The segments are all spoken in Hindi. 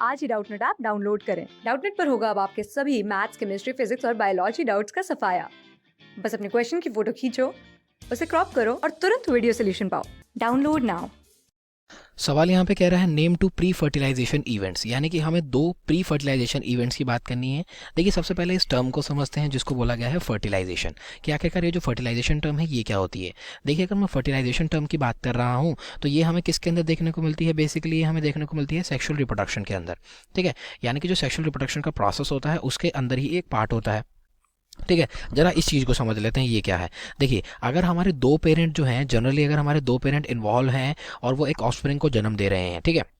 आज ही डाउटनेट ऐप डाउनलोड करें। डाउटनेट पर होगा अब आपके सभी मैथ्स, केमिस्ट्री, फिजिक्स और बायोलॉजी डाउट्स का सफाया। बस अपने क्वेश्चन की फोटो खींचो, उसे क्रॉप करो और तुरंत वीडियो सोल्यूशन पाओ। Download now. सवाल यहाँ पे कह रहा है name two pre fertilization events, यानी कि हमें दो प्री फर्टिलाइजेशन इवेंट्स की बात करनी है। देखिए सबसे पहले इस टर्म को समझते हैं जिसको बोला गया है फर्टिलाइजेशन। कि आखिरकार ये जो फर्टिलाइजेशन टर्म है ये क्या होती है। देखिए अगर मैं फर्टिलाइजेशन टर्म की बात कर रहा हूँ तो ये हमें किसके अंदर देखने को मिलती है, बेसिकली ये हमें देखने को मिलती है सेक्शुअल रिप्रोडक्शन के अंदर। ठीक है, यानी कि जो सेक्शुअल रिप्रोडक्शन का प्रोसेस होता है उसके अंदर ही एक पार्ट होता है। ठीक है, जरा इस चीज़ को समझ लेते हैं ये क्या है। देखिए अगर हमारे दो पेरेंट जो हैं, जनरली अगर हमारे दो पेरेंट इन्वॉल्व हैं और वो एक ऑफस्प्रिंग को जन्म दे रहे हैं, ठीक है,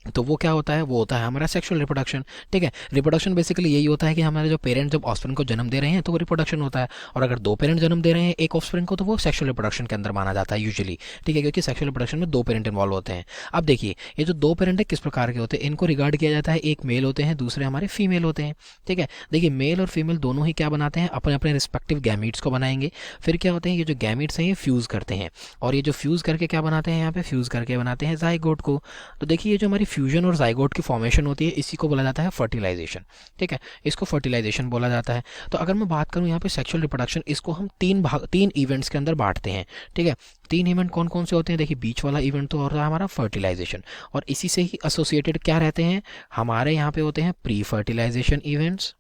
तो वो क्या होता है, वो होता है हमारा सेक्सुअल रिप्रोडक्शन। ठीक है, रिप्रोडक्शन बेसिकली यही होता है कि हमारे जो पेरेंट्स जब ऑफस्प्रिंग को जन्म दे रहे हैं तो वो रिप्रोडक्शन होता है। और अगर दो पेरेंट जन्म दे रहे हैं एक ऑफस्प्रिंग को तो वो सेक्सुअल रिप्रोडक्शन के अंदर माना जाता है यूजुअली। ठीक है, क्योंकि सेक्सुअल रिप्रोडक्शन में दो पेरेंट इन्वॉल्व होते हैं। अब देखिए ये जो दो पेरेंट है किस प्रकार के होते हैं, इनको रिगार्ड किया जाता है, एक मेल होते हैं दूसरे हमारे फीमेल होते हैं। ठीक है, देखिए मेल और फीमेल दोनों ही क्या बनाते हैं, अपने अपने रिस्पेक्टिव गैमीट्स को बनाएंगे। फिर क्या होते हैं, ये जो गैमीट्स हैं ये फ्यूज़ करते हैं, और ये जो फ्यूज़ करके क्या बनाते हैं, यहाँ पे फ्यूज़ करके बनाते हैं जाइगोट को। तो देखिए ये जो हमारी फ्यूजन और जाइगोट की फॉर्मेशन होती है इसी को बोला जाता है फर्टिलाइजेशन। ठीक है, इसको फर्टिलाइजेशन बोला जाता है। तो अगर मैं बात करूं यहाँ पे सेक्सुअल रिप्रोडक्शन, इसको हम तीन इवेंट्स के अंदर बांटते हैं। ठीक है, तीन इवेंट कौन कौन से होते हैं, देखिए बीच वाला इवेंट तो होता है हमारा फर्टिलाइजेशन, और इसी से ही एसोसिएटेड क्या रहते हैं, हमारे यहाँ पे होते हैं प्री फर्टिलाइजेशन इवेंट्स,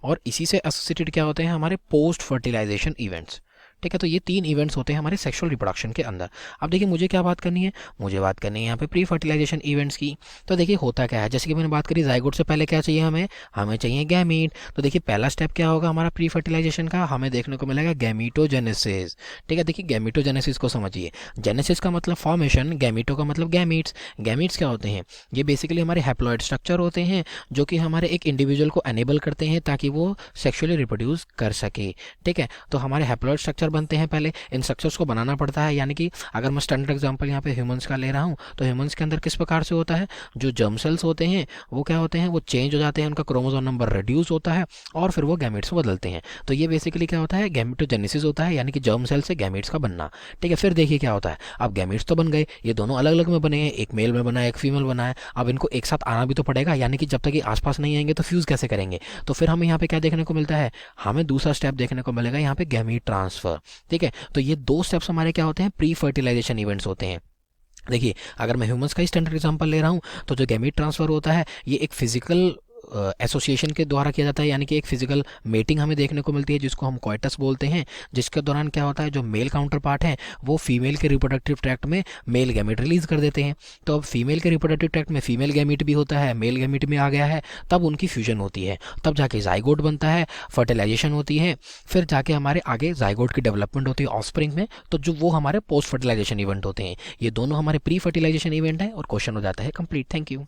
और इसी से एसोसिएटेड क्या होते हैं हमारे पोस्ट फर्टिलाइजेशन इवेंट्स। ठीक है, तो ये तीन इवेंट्स होते हैं हमारे सेक्सुअल रिप्रोडक्शन के अंदर। अब देखिए मुझे क्या बात करनी है, मुझे बात करनी है यहाँ पे प्री फर्टिलाइजेशन इवेंट्स की। तो देखिए होता क्या है, जैसे कि मैंने बात करी जाइगोट से पहले क्या चाहिए हमें, हमें चाहिए गैमीट। तो देखिए पहला स्टेप क्या होगा हमारा प्री फर्टिलाइजेशन का, हमें देखने को मिलेगा गैमीटोजेनेसिस। ठीक है, देखिए गैमीटोजेनेसिस को समझिए। जेनेसिस का मतलब फॉर्मेशन, गैमीटो का मतलब गैमीट्स। गैमीट्स क्या होते हैं, ये बेसिकली हमारे हैप्लॉइड स्ट्रक्चर होते हैं जो कि हमारे एक इंडिविजुअल को एनेबल करते हैं ताकि वो सेक्सुअली रिप्रोड्यूस कर सके। ठीक है, तो हमारे हैप्लॉइड स्ट्रक्चर बनते हैं, पहले इन स्ट्रक्चर्स को बनाना पड़ता है। यानी कि अगर मैं स्टैंडर्ड एग्जांपल यहाँ पे ह्यूमंस का ले रहा हूँ तो ह्यूमंस के अंदर किस प्रकार से होता है, जो जर्म सेल्स होते हैं वो क्या होते हैं, वो चेंज हो जाते हैं, उनका क्रोमोसोम नंबर रिड्यूस होता है और फिर वो गैमेट्स में बदलते हैं। तो ये बेसिकली क्या होता है, गैमेटोजेनेसिस होता है, यानी कि जर्म सेल से गैमेट्स का बनना। ठीक है, फिर देखिए क्या होता है, अब गैमेट्स तो बन गए, ये दोनों अलग अलग में बने हैं, एक मेल में बना है एक फीमेल बना है। अब इनको एक साथ आना भी तो पड़ेगा, यानी कि जब तक ये आसपास नहीं आएंगे तो फ्यूज कैसे करेंगे। तो फिर हमें यहाँ पे क्या देखने को मिलता है, हमें दूसरा स्टेप देखने को मिलेगा यहाँ पे गैमीट ट्रांसफर। ठीक है, तो ये दो स्टेप्स हमारे क्या होते हैं, प्री फर्टिलाइजेशन इवेंट्स होते हैं। देखिए अगर मैं ह्यूमंस का ही स्टैंडर्ड एग्जांपल ले रहा हूँ तो जो गैमीट ट्रांसफर होता है ये एक फिजिकल एसोसिएशन के द्वारा किया जाता है, यानी कि एक फिजिकल मेटिंग हमें देखने को मिलती है जिसको हम कोइटस बोलते हैं, जिसके दौरान क्या होता है, जो मेल काउंटर पार्ट है वो फीमेल के रिप्रोडक्टिव ट्रैक्ट में मेल गैमेट रिलीज कर देते हैं। तो अब फीमेल के रिप्रोडक्टिव ट्रैक्ट में फीमेल गैमेट भी होता है, मेल गैमेट में आ गया है, तब उनकी फ्यूजन होती है, तब जाके जाइगोट बनता है, फर्टिलाइजेशन होती है, फिर जाके हमारे आगे जाइगोट की डेवलपमेंट होती है ऑफस्प्रिंग में। तो जो वो हमारे पोस्ट फर्टिलाइजेशन इवेंट होते हैं, ये दोनों हमारे प्री फर्टिलाइजेशन इवेंट है और क्वेश्चन हो जाता है कंप्लीट। Thank you.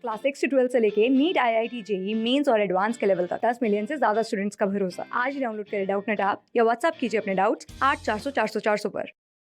क्लास 6 से 12 से लेके नीट, IIT, JEE मेंस और एडवांस के लेवल तक 10 मिलियन से ज्यादा स्टूडेंट्स का भरोसा। आज ही डाउनलोड करें डाउटनेट ऐप या व्हाट्सएप कीजिए अपने डाउट्स 8400 400 400 पर।